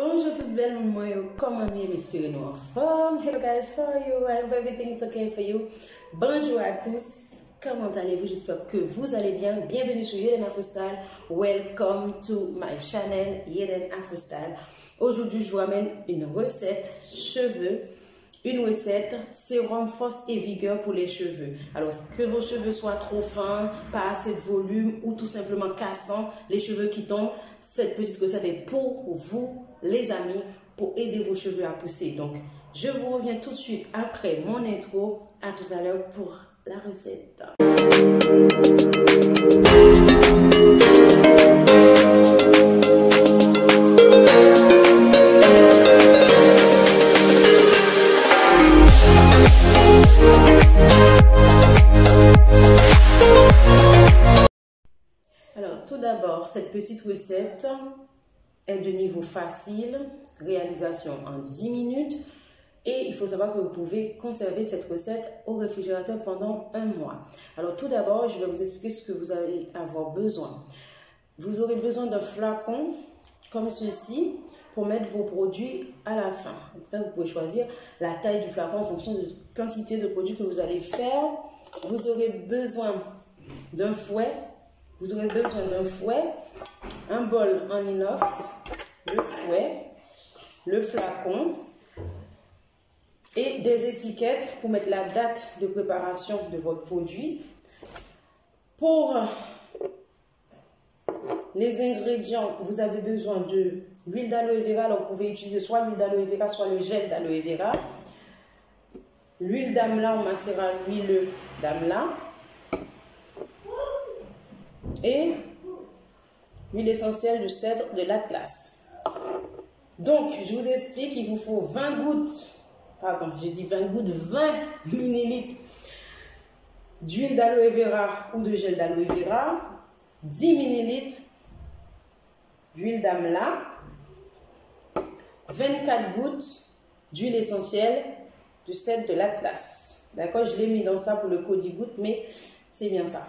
Bonjour tout belle moi, comment vous espérez nous en forme? Hello guys, how are you? I hope everything is okay for you. Bonjour à tous, comment allez-vous? J'espère que vous allez bien. Bienvenue sur Yeden Afrostyle. Welcome to my channel Yeden Afrostyle. Aujourd'hui, je vous ramène une recette cheveux. Une recette sérum force et vigueur pour les cheveux. Alors, que vos cheveux soient trop fins, pas assez de volume ou tout simplement cassants, les cheveux qui tombent, cette petite recette est pour vous, les amis, pour aider vos cheveux à pousser. Donc, je vous reviens tout de suite après mon intro. À tout à l'heure pour la recette. Alors, tout d'abord, cette petite recette est de niveau facile, réalisation en 10 minutes. Et il faut savoir que vous pouvez conserver cette recette au réfrigérateur pendant un mois. Alors, tout d'abord, je vais vous expliquer ce que vous allez avoir besoin. Vous aurez besoin d'un flacon comme ceci pour mettre vos produits à la fin. Après, vous pouvez choisir la taille du flacon en fonction de la quantité de produits que vous allez faire. Vous aurez besoin d'un fouet. Vous aurez besoin d'un fouet, un bol en inox, le fouet, le flacon et des étiquettes pour mettre la date de préparation de votre produit. Pour les ingrédients, vous avez besoin de l'huile d'aloe vera. Alors, vous pouvez utiliser soit l'huile d'aloe vera, soit le gel d'aloe vera. L'huile d'amla, on macéra l'huile d'amla. Et l'huile essentielle de cèdre de l'Atlas. Donc, je vous explique, il vous faut 20 gouttes, pardon, j'ai dit 20 gouttes, 20 millilitres d'huile d'aloe vera ou de gel d'aloe vera, 10 millilitres d'huile d'amla, 24 gouttes d'huile essentielle de cèdre de l'Atlas. D'accord, je l'ai mis dans ça pour le codi-goutte, mais c'est bien ça.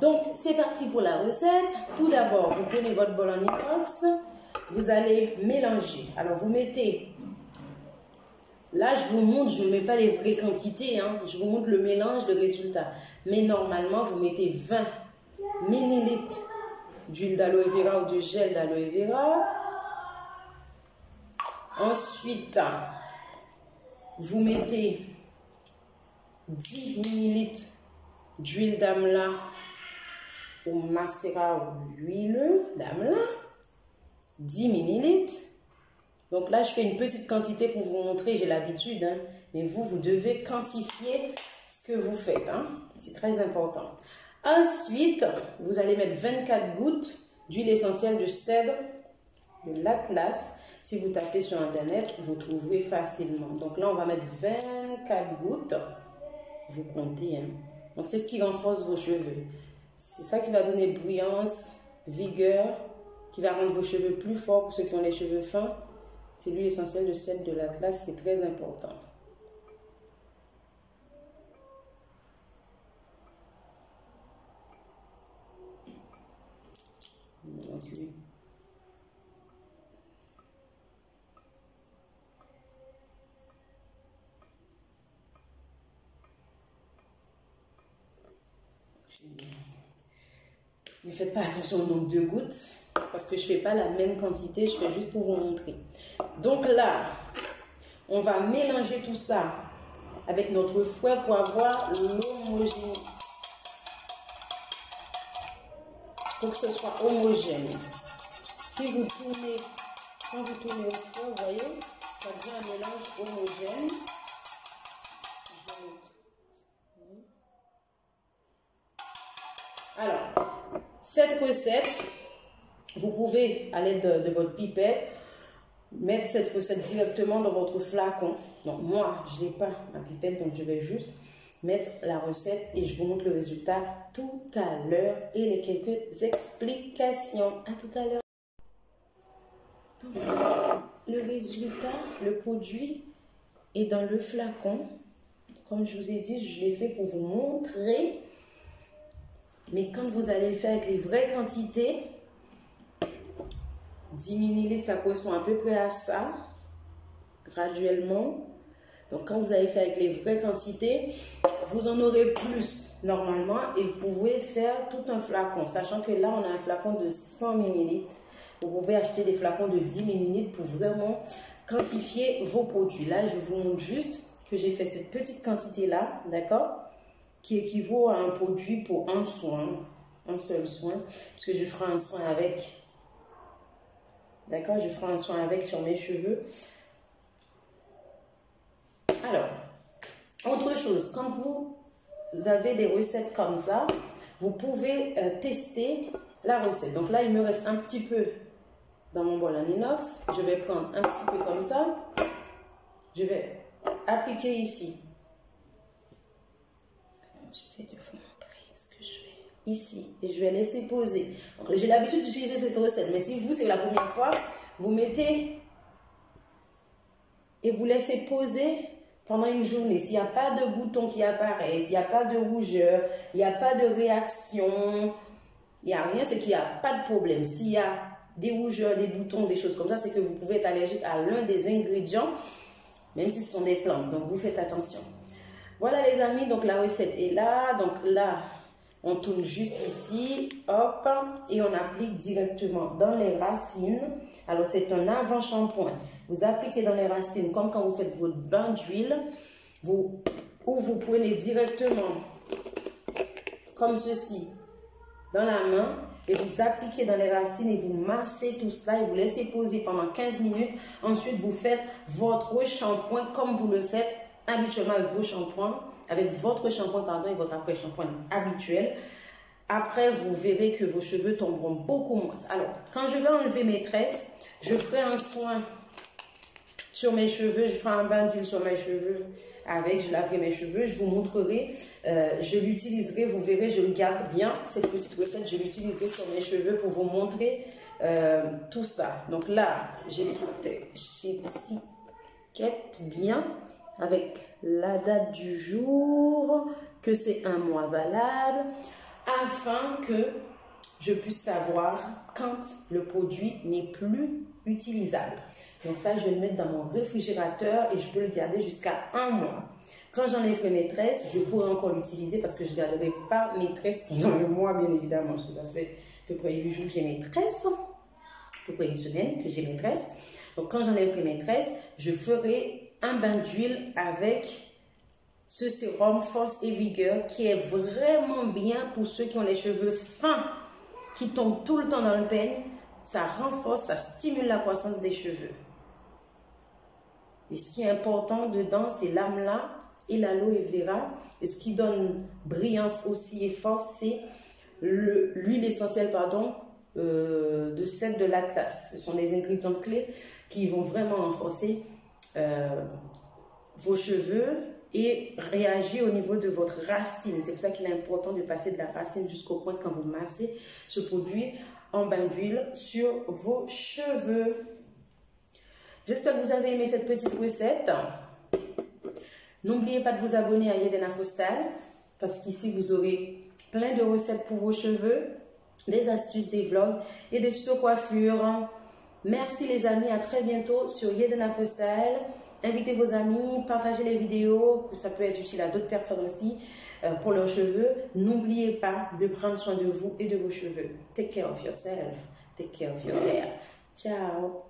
Donc, c'est parti pour la recette. Tout d'abord, vous prenez votre bol en inox. Vous allez mélanger. Alors, vous mettez... Là, je vous montre, je ne mets pas les vraies quantités. Hein. Je vous montre le mélange, le résultat. Mais normalement, vous mettez 20 millilitres d'huile d'aloe vera ou de gel d'aloe vera. Ensuite, vous mettez 10 millilitres d'huile d'amla ou macérat l'huile d'amla, 10 millilitres. Donc là, je fais une petite quantité pour vous montrer, j'ai l'habitude, hein, mais vous devez quantifier ce que vous faites. Hein, c'est très important. Ensuite, vous allez mettre 24 gouttes d'huile essentielle de cèdre de l'Atlas. Si vous tapez sur Internet, vous trouverez facilement. Donc là, on va mettre 24 gouttes. Vous comptez. Hein. Donc, c'est ce qui renforce vos cheveux. C'est ça qui va donner brillance, vigueur, qui va rendre vos cheveux plus forts pour ceux qui ont les cheveux fins. C'est l'huile essentielle de cèdre de l'Atlas, c'est très important. Okay. Ne faites pas attention au nombre de gouttes parce que je ne fais pas la même quantité, je fais juste pour vous montrer. Donc là, on va mélanger tout ça avec notre fouet pour avoir l'homogénéité. Pour que ce soit homogène. Si vous tournez, quand vous tournez au fouet, vous voyez, ça devient un mélange homogène. Alors, cette recette, vous pouvez, à l'aide de votre pipette, mettre cette recette directement dans votre flacon. Donc moi, je n'ai pas ma pipette, donc je vais juste mettre la recette et je vous montre le résultat tout à l'heure et les quelques explications. À tout à l'heure. Le résultat, le produit est dans le flacon. Comme je vous ai dit, je l'ai fait pour vous montrer. Mais quand vous allez le faire avec les vraies quantités, 10 ml, ça correspond à peu près à ça, graduellement. Donc, quand vous avez fait avec les vraies quantités, vous en aurez plus normalement et vous pouvez faire tout un flacon. Sachant que là, on a un flacon de 100 ml. Vous pouvez acheter des flacons de 10 ml pour vraiment quantifier vos produits. Là, je vous montre juste que j'ai fait cette petite quantité-là, d'accord, qui équivaut à un produit pour un soin, un seul soin, parce que je ferai un soin avec, d'accord, je ferai un soin avec sur mes cheveux. Alors, autre chose, quand vous avez des recettes comme ça, vous pouvez tester la recette. Donc là, il me reste un petit peu dans mon bol en inox. Je vais prendre un petit peu comme ça. Je vais appliquer ici. J'essaie de vous montrer ce que je fais ici. Et je vais laisser poser. J'ai l'habitude d'utiliser cette recette. Mais si vous, c'est la première fois, vous mettez et vous laissez poser pendant une journée. S'il n'y a pas de boutons qui apparaissent, il n'y a pas de rougeur, il n'y a pas de réaction, il n'y a rien, c'est qu'il n'y a pas de problème. S'il y a des rougeurs, des boutons, des choses comme ça, c'est que vous pouvez être allergique à l'un des ingrédients, même si ce sont des plantes. Donc, vous faites attention. Voilà les amis, donc la recette est là. Donc là, on tourne juste ici, hop, et on applique directement dans les racines. Alors, c'est un avant-shampoing. Vous appliquez dans les racines comme quand vous faites votre bain d'huile, ou vous prenez directement, comme ceci, dans la main, et vous appliquez dans les racines et vous massez tout cela et vous laissez poser pendant 15 minutes. Ensuite, vous faites votre shampoing comme vous le faites habituellement avec vos shampoings, avec votre shampoing, pardon, et votre après-shampoing habituel. Après, vous verrez que vos cheveux tomberont beaucoup moins. Alors, quand je vais enlever mes tresses, je ferai un soin sur mes cheveux, je ferai un bain d'huile sur mes cheveux avec, je laverai mes cheveux, je vous montrerai, je l'utiliserai, vous verrez, je ne garde rien, cette petite recette, je l'utiliserai sur mes cheveux pour vous montrer tout ça. Donc là, j'étiquette bien avec la date du jour, que c'est un mois valable, afin que je puisse savoir quand le produit n'est plus utilisable. Donc ça, je vais le mettre dans mon réfrigérateur et je peux le garder jusqu'à un mois. Quand j'enlèverai mes tresses, je pourrai encore l'utiliser parce que je ne garderai pas mes tresses pendant le mois, bien évidemment. Parce que ça fait à peu près 8 jours que j'ai mes tresses, à peu près une semaine que j'ai mes tresses. Donc quand j'enlèverai mes tresses, je ferai un bain d'huile avec ce sérum Force et Vigueur qui est vraiment bien pour ceux qui ont les cheveux fins, qui tombent tout le temps dans le peigne. Ça renforce, ça stimule la croissance des cheveux. Et ce qui est important dedans, c'est l'amla et l'aloe vera. Et ce qui donne brillance aussi et force, c'est l'huile essentielle, pardon, de cèdre de l'Atlas. Ce sont des ingrédients clés qui vont vraiment renforcer vos cheveux et réagir au niveau de votre racine. C'est pour ça qu'il est important de passer de la racine jusqu'au point quand vous massez ce produit en bain d'huile sur vos cheveux. J'espère que vous avez aimé cette petite recette. N'oubliez pas de vous abonner à Yeden Infostyle parce qu'ici vous aurez plein de recettes pour vos cheveux, des astuces, des vlogs et des tutos coiffure. Merci les amis, à très bientôt sur Yeden Infostyle. Invitez vos amis, partagez les vidéos, ça peut être utile à d'autres personnes aussi pour leurs cheveux. N'oubliez pas de prendre soin de vous et de vos cheveux. Take care of yourself. Take care of your hair. Ciao.